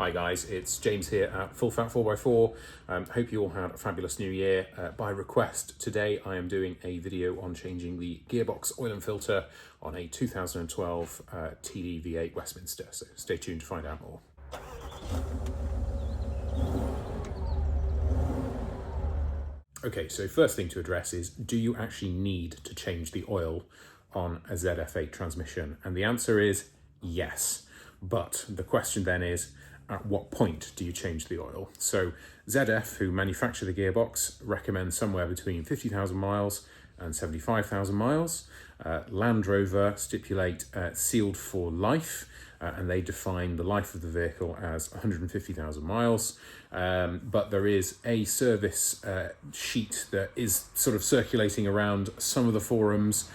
Hi guys, it's James here at Full Fat 4x4. Hope you all had a fabulous new year. By request, today I am doing a video on changing the gearbox oil and filter on a 2012 TDV8 Westminster, so stay tuned to find out more. Okay, so first thing to address is, do you actually need to change the oil on a ZF8 transmission? And the answer is yes. But the question then is, at what point do you change the oil? So ZF, who manufacture the gearbox, recommend somewhere between 50,000 miles and 75,000 miles. Land Rover stipulate sealed for life, and they define the life of the vehicle as 150,000 miles. But there is a service sheet that is sort of circulating around some of the forums,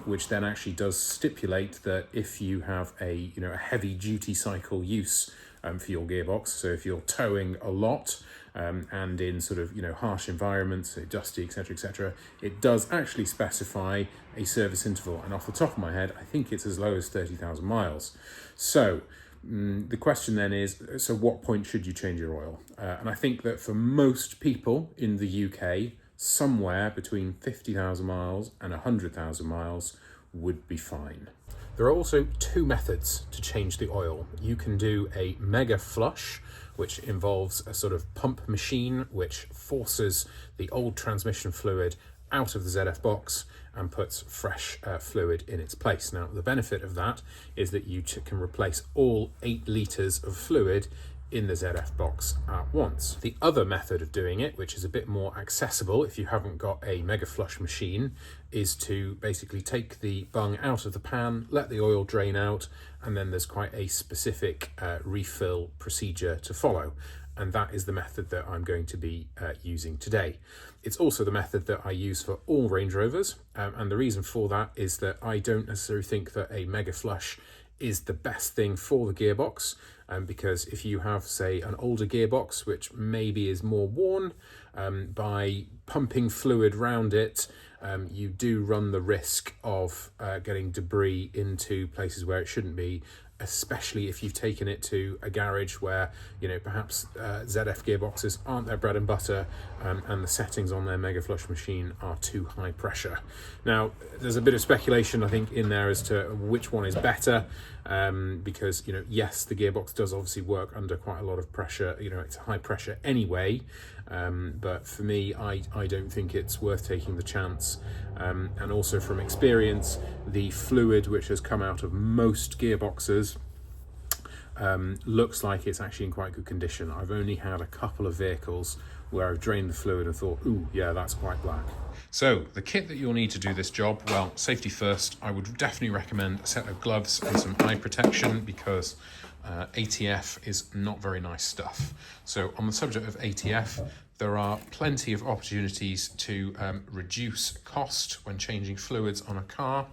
which then actually does stipulate that if you have a heavy duty cycle use for your gearbox, so if you're towing a lot and in sort of harsh environments, so dusty, etc., it does actually specify a service interval, and off the top of my head I think it's as low as 30,000 miles. So the question then is, so what point should you change your oil? And I think that for most people in the UK, somewhere between 50,000 miles and 100,000 miles would be fine. There are also two methods to change the oil. You can do a mega flush, which involves a sort of pump machine which forces the old transmission fluid out of the ZF box and puts fresh fluid in its place. Now, the benefit of that is that you can replace all 8 litres of fluid in the ZF box at once. The other method of doing it, which is a bit more accessible if you haven't got a mega flush machine, is to basically take the bung out of the pan, let the oil drain out, and then there's quite a specific refill procedure to follow. And that is the method that I'm going to be using today. It's also the method that I use for all Range Rovers, and the reason for that is that I don't necessarily think that a mega flush is the best thing for the gearbox, because if you have, say, an older gearbox which maybe is more worn, by pumping fluid round it, you do run the risk of getting debris into places where it shouldn't be, especially if you've taken it to a garage where perhaps ZF gearboxes aren't their bread and butter, and the settings on their mega flush machine are too high pressure. Now, there's a bit of speculation I think in there as to which one is better, because yes, the gearbox does obviously work under quite a lot of pressure. It's high pressure anyway, but for me, I don't think it's worth taking the chance. And also from experience, the fluid which has come out of most gearboxes looks like it's actually in quite good condition. I've only had a couple of vehicles where I've drained the fluid and thought, ooh, yeah, that's quite black. So the kit that you'll need to do this job, well, safety first, I would definitely recommend a set of gloves and some eye protection, because ATF is not very nice stuff. So on the subject of ATF, there are plenty of opportunities to reduce cost when changing fluids on a car,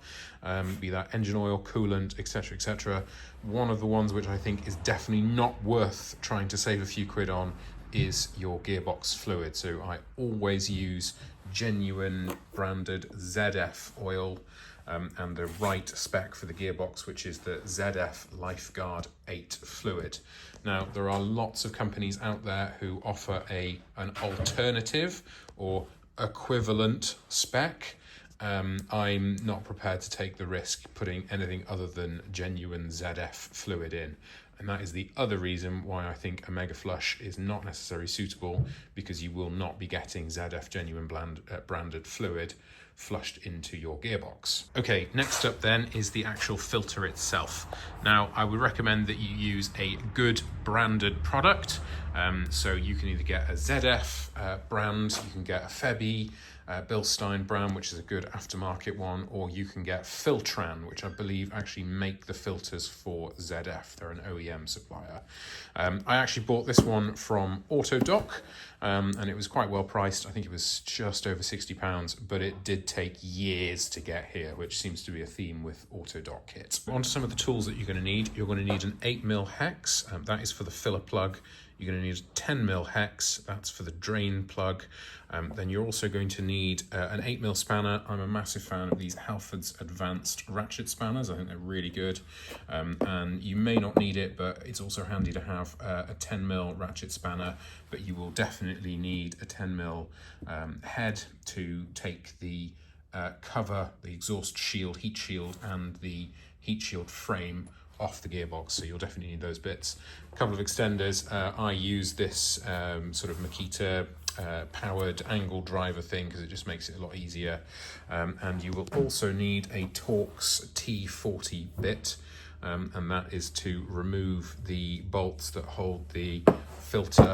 be that engine oil, coolant, etc. One of the ones which I think is definitely not worth trying to save a few quid on is your gearbox fluid. So I always use genuine branded ZF oil, and the right spec for the gearbox, which is the ZF Lifeguard 8 fluid. Now, there are lots of companies out there who offer an alternative or equivalent spec. I'm not prepared to take the risk putting anything other than genuine ZF fluid in. And that is the other reason why I think a mega flush is not necessarily suitable, because you will not be getting ZF genuine branded fluid flushed into your gearbox. Okay, next up then is the actual filter itself. Now, I would recommend that you use a good branded product. So you can either get a ZF brand, you can get a Febi, Bilstein brand, which is a good aftermarket one, or you can get Filtran, which I believe actually make the filters for ZF. They're an OEM supplier. I actually bought this one from Autodoc, and it was quite well priced. I think it was just over £60, but it did take years to get here, which seems to be a theme with Autodoc kits. On to some of the tools that you're going to need. You're going to need an 8mm hex, that is for the filler plug. You're going to need a 10mm hex, that's for the drain plug. Then you're also going to need an 8mm spanner. I'm a massive fan of these Halford's Advanced ratchet spanners. I think they're really good. And you may not need it, but it's also handy to have a 10mm ratchet spanner, but you will definitely need a 10mm head to take the cover, the exhaust shield, heat shield, and the heat shield frame off the gearbox, so you'll definitely need those bits. A couple of extenders. I use this sort of Makita powered angle driver thing because it just makes it a lot easier. And you will also need a Torx T40 bit, and that is to remove the bolts that hold the filter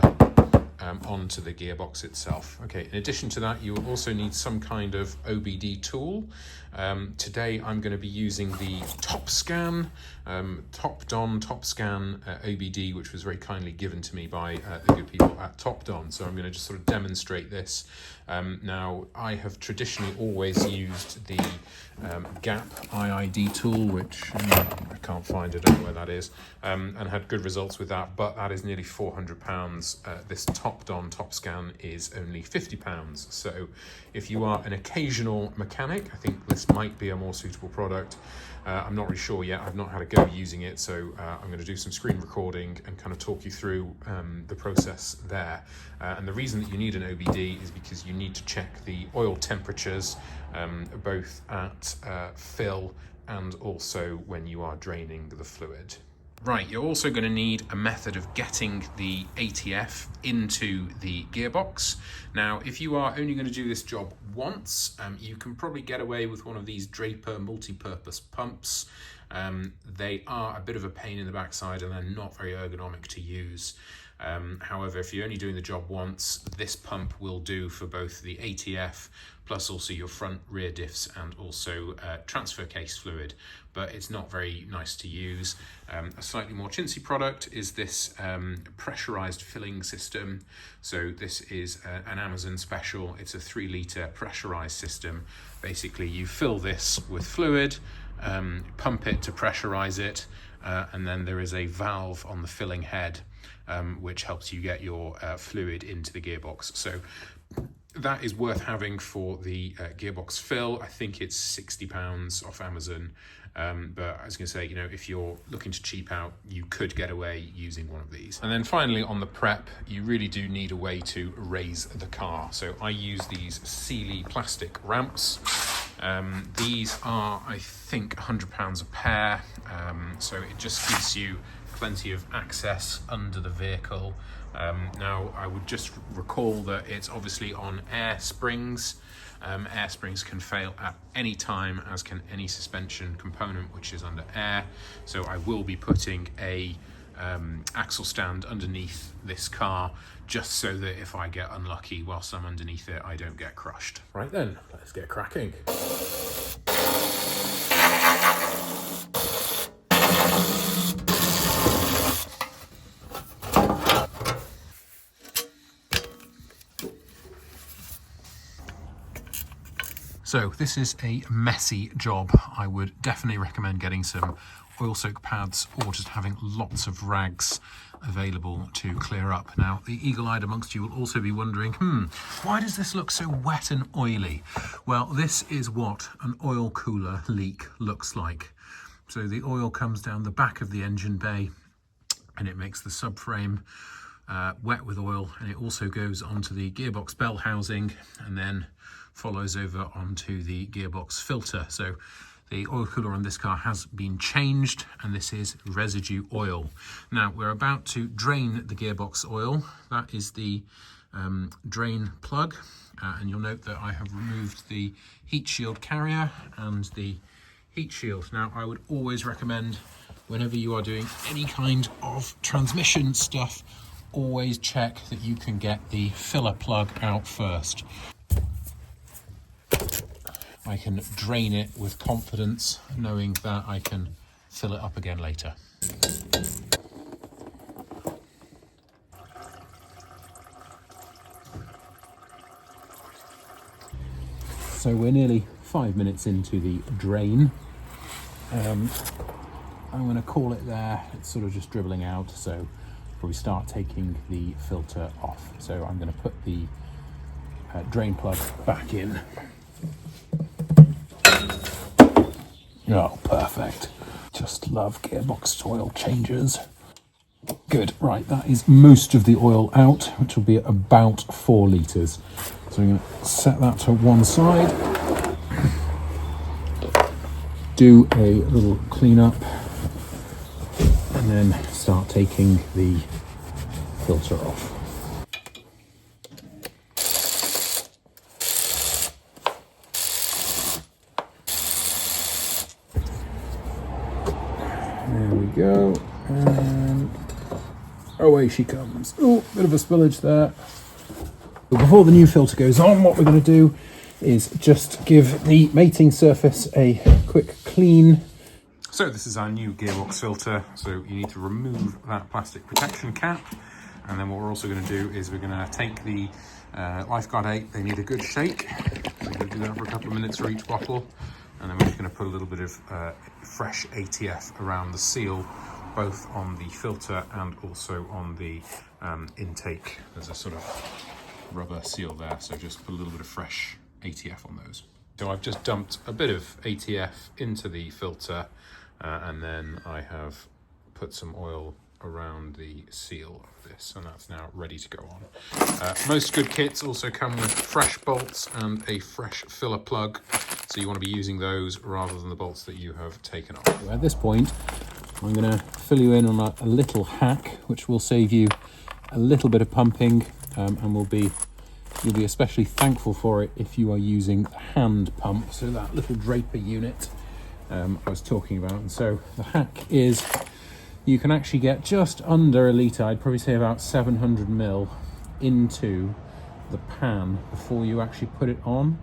onto the gearbox itself. Okay, in addition to that, you will also need some kind of OBD tool. Today I'm going to be using the TopScan, TopScan OBD, which was very kindly given to me by the good people at TopDon. So I'm going to just sort of demonstrate this. Now, I have traditionally always used the Gap IID tool, which I can't find, I don't know where that is, and had good results with that, but that is nearly £400. This TopDon TopScan is only £50. So if you are an occasional mechanic, I think this might be a more suitable product. I'm not really sure yet. I've not had a go using it, so I'm going to do some screen recording and kind of talk you through the process there. And the reason that you need an OBD is because you need to check the oil temperatures, both at fill and also when you are draining the fluid. Right, you're also going to need a method of getting the ATF into the gearbox. Now, if you are only going to do this job once, you can probably get away with one of these Draper multi-purpose pumps. They are a bit of a pain in the backside and they're not very ergonomic to use. However, if you're only doing the job once, this pump will do for both the ATF plus also your front rear diffs and also transfer case fluid, but it's not very nice to use. A slightly more chintzy product is this pressurized filling system. So this is an Amazon special. It's a 3 litre pressurized system. Basically, you fill this with fluid, pump it to pressurize it, and then there is a valve on the filling head which helps you get your fluid into the gearbox. So that is worth having for the gearbox fill. I think it's £60 off Amazon. But I was going to say, you know, if you're looking to cheap out, you could get away using one of these. And then finally on the prep, you really do need a way to raise the car. So I use these Sealy plastic ramps. These are, I think, £100 a pair. So it just gives you plenty of access under the vehicle. Now, I would just recall that it's obviously on air springs. Air springs can fail at any time, as can any suspension component which is under air. So I will be putting a axle stand underneath this car, just so that if I get unlucky whilst I'm underneath it, I don't get crushed. Right then, let's get cracking. So this is a messy job. I would definitely recommend getting some oil soak pads or just having lots of rags available to clear up. Now, the eagle-eyed amongst you will also be wondering, why does this look so wet and oily? Well, this is what an oil cooler leak looks like. So the oil comes down the back of the engine bay and it makes the subframe wet with oil, and it also goes onto the gearbox bell housing and then follows over onto the gearbox filter. So the oil cooler on this car has been changed, and this is residue oil. Now we're about to drain the gearbox oil. That is the drain plug, and you'll note that I have removed the heat shield carrier and the heat shield. Now, I would always recommend, whenever you are doing any kind of transmission stuff, always check that you can get the filler plug out first. I can drain it with confidence, knowing that I can fill it up again later. So we're nearly 5 minutes into the drain. I'm going to call it there. It's sort of just dribbling out, so we start taking the filter off. So I'm going to put the drain plug back in. Oh, perfect. Just love Gearbox oil changes. Good, right, that is most of the oil out, which will be about 4 litres. So I'm going to set that to one side, do a little cleanup, and then start taking the filter off. There we go, and away she comes. Oh, bit of a spillage there. Before the new filter goes on, what we're going to do is just give the mating surface a quick clean. So this is our new Gearbox filter, so you need to remove that plastic protection cap, and then what we're also going to do is we're going to take the Lifeguard 8, they need a good shake, so we're going to do that for a couple of minutes for each bottle, and then we're just going to put a little bit of fresh ATF around the seal, both on the filter and also on the intake. There's a sort of rubber seal there, so just put a little bit of fresh ATF on those. So I've just dumped a bit of ATF into the filter, and then I have put some oil around the seal of this, and that's now ready to go on. Most good kits also come with fresh bolts and a fresh filler plug, so you want to be using those rather than the bolts that you have taken off. So at this point, I'm going to fill you in on a little hack, which will save you a little bit of pumping, and you'll be especially thankful for it if you are using the hand pump, so that little draper unit I was talking about. And so the hack is you can actually get just under a litre, I'd probably say about 700 ml, into the pan before you actually put it on,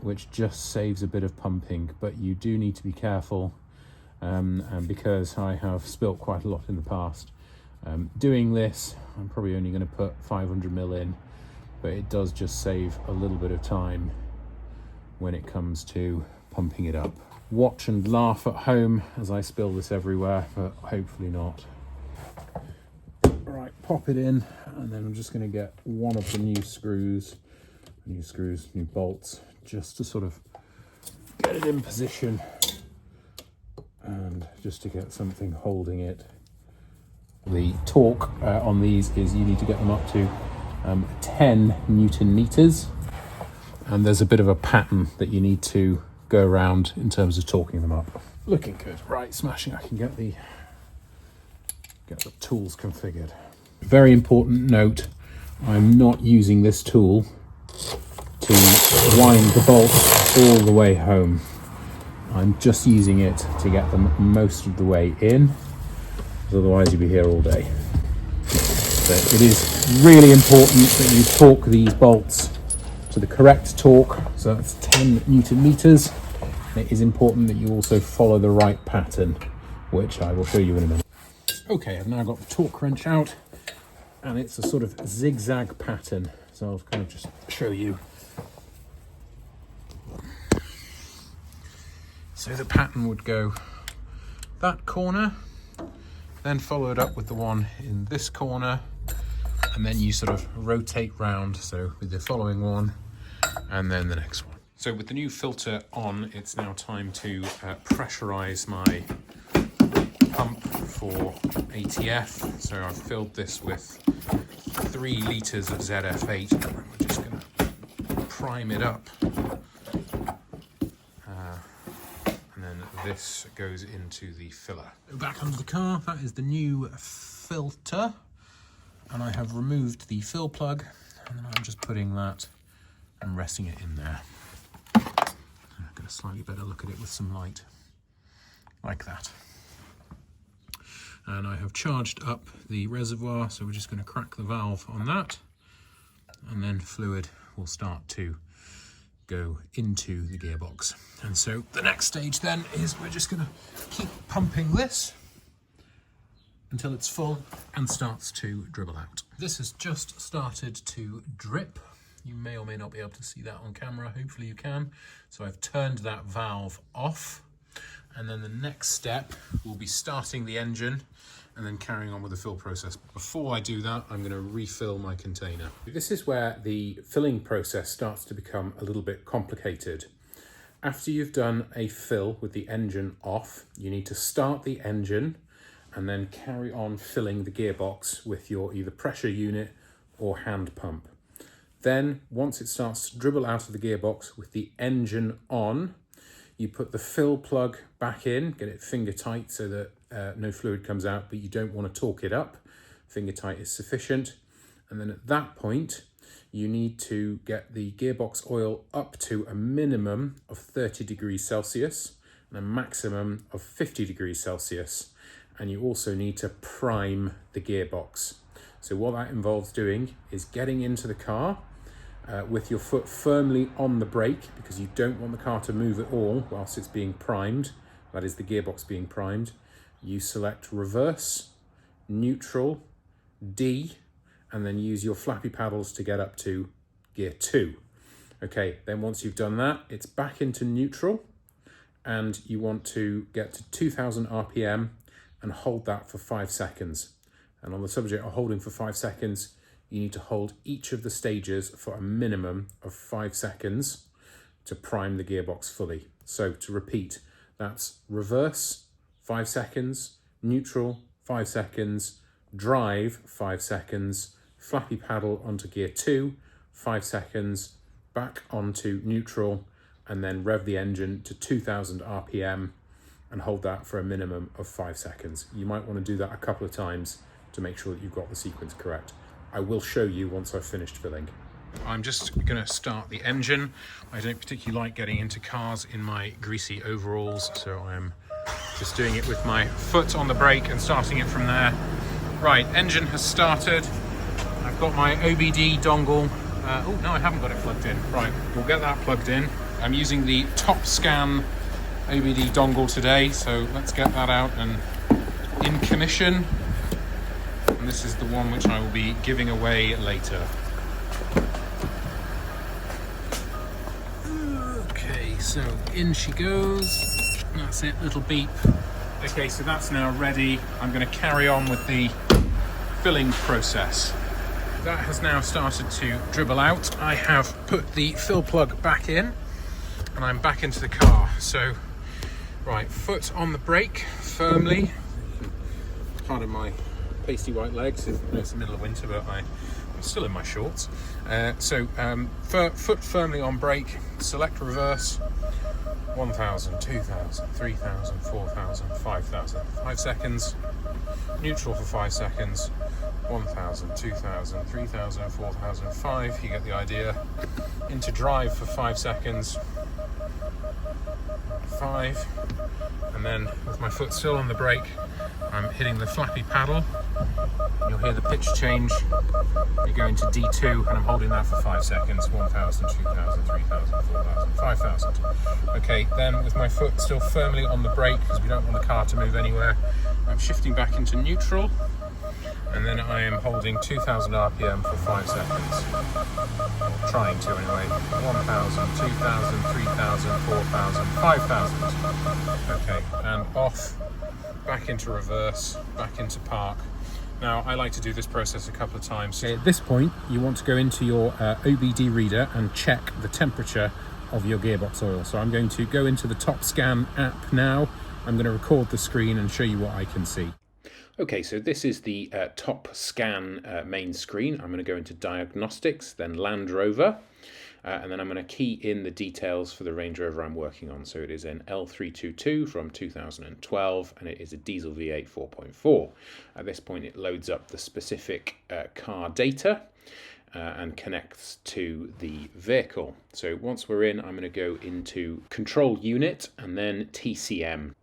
which just saves a bit of pumping, but you do need to be careful, and because I have spilt quite a lot in the past doing this, I'm probably only going to put 500 ml in, but it does just save a little bit of time when it comes to pumping it up. Watch and laugh at home as I spill this everywhere, but hopefully not. Right, pop it in, and then I'm just going to get one of the new screws, new bolts, just to sort of get it in position and just to get something holding it. The torque on these is you need to get them up to 10 Newton meters, and there's a bit of a pattern that you need to go around in terms of torquing them up. Looking good. Right, smashing. I can get the tools configured. Very important note, I'm not using this tool to wind the bolts all the way home. I'm just using it to get them most of the way in, otherwise you'll be here all day. So it is really important that you torque these bolts to the correct torque, so that's 10 Newton meters. And it is important that you also follow the right pattern, which I will show you in a minute. Okay, I've now got the torque wrench out, and it's a sort of zigzag pattern, so I'll kind of just show you. So the pattern would go that corner, then followed up with the one in this corner, and then you sort of rotate round, so with the following one and then the next one. So with the new filter on, it's now time to pressurize my pump for ATF. So I've filled this with 3 litres of ZF8, and we're just going to prime it up. And then this goes into the filler. Back under the car, that is the new filter. And I have removed the fill plug, and then I'm just putting that and resting it in there. I'm going to slightly better look at it with some light, like that. And I have charged up the reservoir, so we're just going to crack the valve on that, and then fluid will start to go into the gearbox. And so the next stage then is we're just going to keep pumping this until it's full and starts to dribble out. This has just started to drip, You may or may not be able to see that on camera. Hopefully you can. So I've turned that valve off. And then the next step will be starting the engine and then carrying on with the fill process. Before I do that, I'm going to refill my container. This is where the filling process starts to become a little bit complicated. After you've done a fill with the engine off, you need to start the engine and then carry on filling the gearbox with your either pressure unit or hand pump. Then, once it starts to dribble out of the gearbox with the engine on, you put the fill plug back in, get it finger tight so that no fluid comes out, but you don't want to torque it up. Finger tight is sufficient. And then at that point, you need to get the gearbox oil up to a minimum of 30 degrees Celsius and a maximum of 50 degrees Celsius. And you also need to prime the gearbox. So what that involves doing is getting into the car with your foot firmly on the brake, because you don't want the car to move at all whilst it's being primed. That is the gearbox being primed. You select reverse, neutral, D, and then use your flappy paddles to get up to gear 2. Okay, then once you've done that, it's back into neutral, and you want to get to 2000 RPM and hold that for 5 seconds. And on the subject of holding for 5 seconds, you need to hold each of the stages for a minimum of 5 seconds to prime the gearbox fully. So to repeat, that's reverse, 5 seconds, neutral, 5 seconds, drive, 5 seconds, flappy paddle onto gear 2, 5 seconds, back onto neutral, and then rev the engine to 2000 RPM and hold that for a minimum of 5 seconds. You might want to do that a couple of times to make sure that you've got the sequence correct. I will show you once I've finished filling. I'm just going to start the engine. I don't particularly like getting into cars in my greasy overalls, so I'm just doing it with my foot on the brake and starting it from there. Right, engine has started. I've got my OBD dongle. Oh, no, I haven't got it plugged in. Right, we'll get that plugged in. I'm using the TopScan OBD dongle today, so let's get that out and in commission. And this is the one which I will be giving away later. Okay, so in she goes. That's it, little beep. Okay, so that's now ready. I'm going to carry on with the filling process. That has now started to dribble out. I have put the fill plug back in and I'm back into the car. So, right, foot on the brake firmly. Pardon my pasty white legs. It's the middle of winter, but I'm still in my shorts. Foot firmly on brake, select reverse, 1000, 2000, 3000, 4000, 5000, 5 seconds, neutral for 5 seconds, 1000, 2000, 3000, 4000, 5, you get the idea. Into drive for 5 seconds, 5, and then with my foot still on the brake, I'm hitting the flappy paddle. You'll hear the pitch change. You go into D2 and I'm holding that for 5 seconds. 1000, 2000, 3000, 4000, 5000. Okay, then with my foot still firmly on the brake, because we don't want the car to move anywhere, I'm shifting back into neutral. And then I am holding 2000 RPM for 5 seconds. Or trying to anyway. 1000, 2000, 3000, 4000, 5000. Okay, and off. Back into reverse, back into park. Now, I like to do this process a couple of times. Okay, at this point, you want to go into your OBD reader and check the temperature of your gearbox oil. So I'm going to go into the TopScan app now. I'm going to record the screen and show you what I can see. Okay, so this is the TopScan main screen. I'm going to go into Diagnostics, then Land Rover. And then I'm going to key in the details for the Range Rover I'm working on. So it is an L322 from 2012, and it is a diesel V8 4.4. At this point, it loads up the specific car data and connects to the vehicle. So once we're in, I'm going to go into Control Unit and then TCM.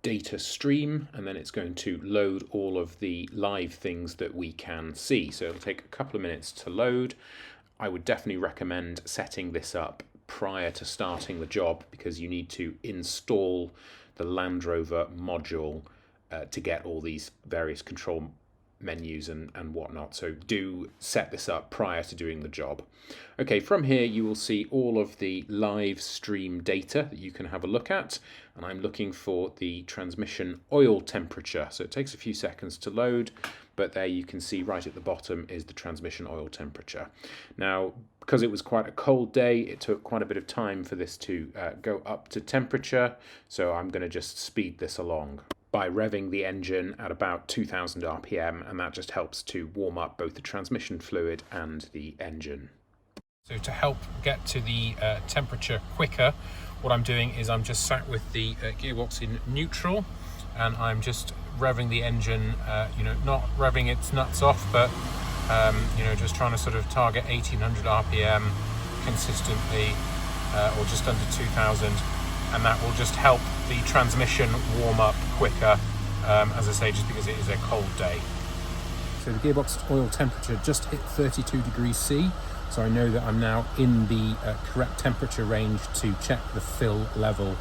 Data stream, and then it's going to load all of the live things that we can see. So it'll take a couple of minutes to load. I would definitely recommend setting this up prior to starting the job, because you need to install the Land Rover module to get all these various control menus and whatnot. So do set this up prior to doing the job. Okay, from here you will see all of the live stream data that you can have a look at, and I'm looking for the transmission oil temperature. So it takes a few seconds to load, but there you can see right at the bottom is the transmission oil temperature. Now, because it was quite a cold day, it took quite a bit of time for this to go up to temperature, so I'm going to just speed this along by revving the engine at about 2000 RPM, and that just helps to warm up both the transmission fluid and the engine. So to help get to the temperature quicker, what I'm doing is I'm just sat with the gearbox in neutral, and I'm just revving the engine, not revving its nuts off, but just trying to sort of target 1800 RPM consistently, or just under 2000, and that will just help the transmission warm up quicker, as I say, just because it is a cold day. So the gearbox oil temperature just hit 32 degrees C, so I know that I'm now in the correct temperature range to check the fill level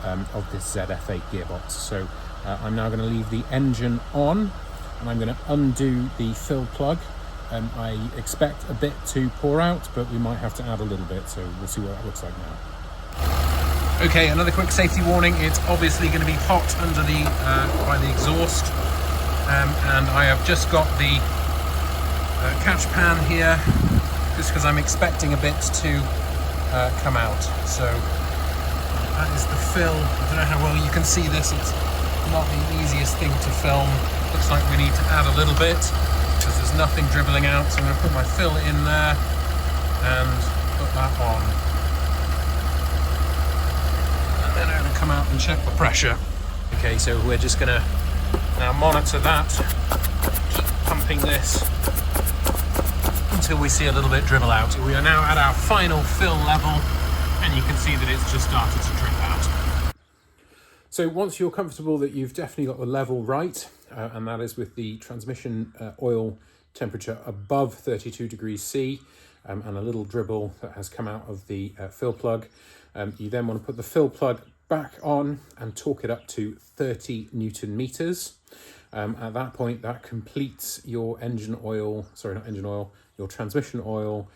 of this ZF8 gearbox. So I'm now going to leave the engine on, and I'm going to undo the fill plug. I expect a bit to pour out, but we might have to add a little bit, so we'll see what that looks like now. Okay, another quick safety warning. It's obviously going to be hot under the by the exhaust, and I have just got the catch pan here, just because I'm expecting a bit to come out. So that is the fill. I don't know how well you can see this. It's not the easiest thing to film. Looks like we need to add a little bit, because there's nothing dribbling out. So I'm going to put my fill in there and put that on. And then I'm going to come out and check the pressure. Okay, so we're just going to now monitor that, keep pumping this until we see a little bit dribble out. We are now at our final fill level, and you can see that it's just started to drip out. So once you're comfortable that you've definitely got the level right, and that is with the transmission oil temperature above 32 degrees C, and a little dribble that has come out of the fill plug, you then want to put the fill plug back on and torque it up to 30 Newton meters. At that point, that completes your your transmission oil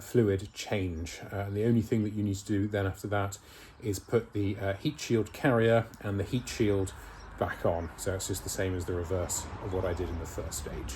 fluid change. And the only thing that you need to do then after that is put the heat shield carrier and the heat shield back on. So it's just the same as the reverse of what I did in the first stage.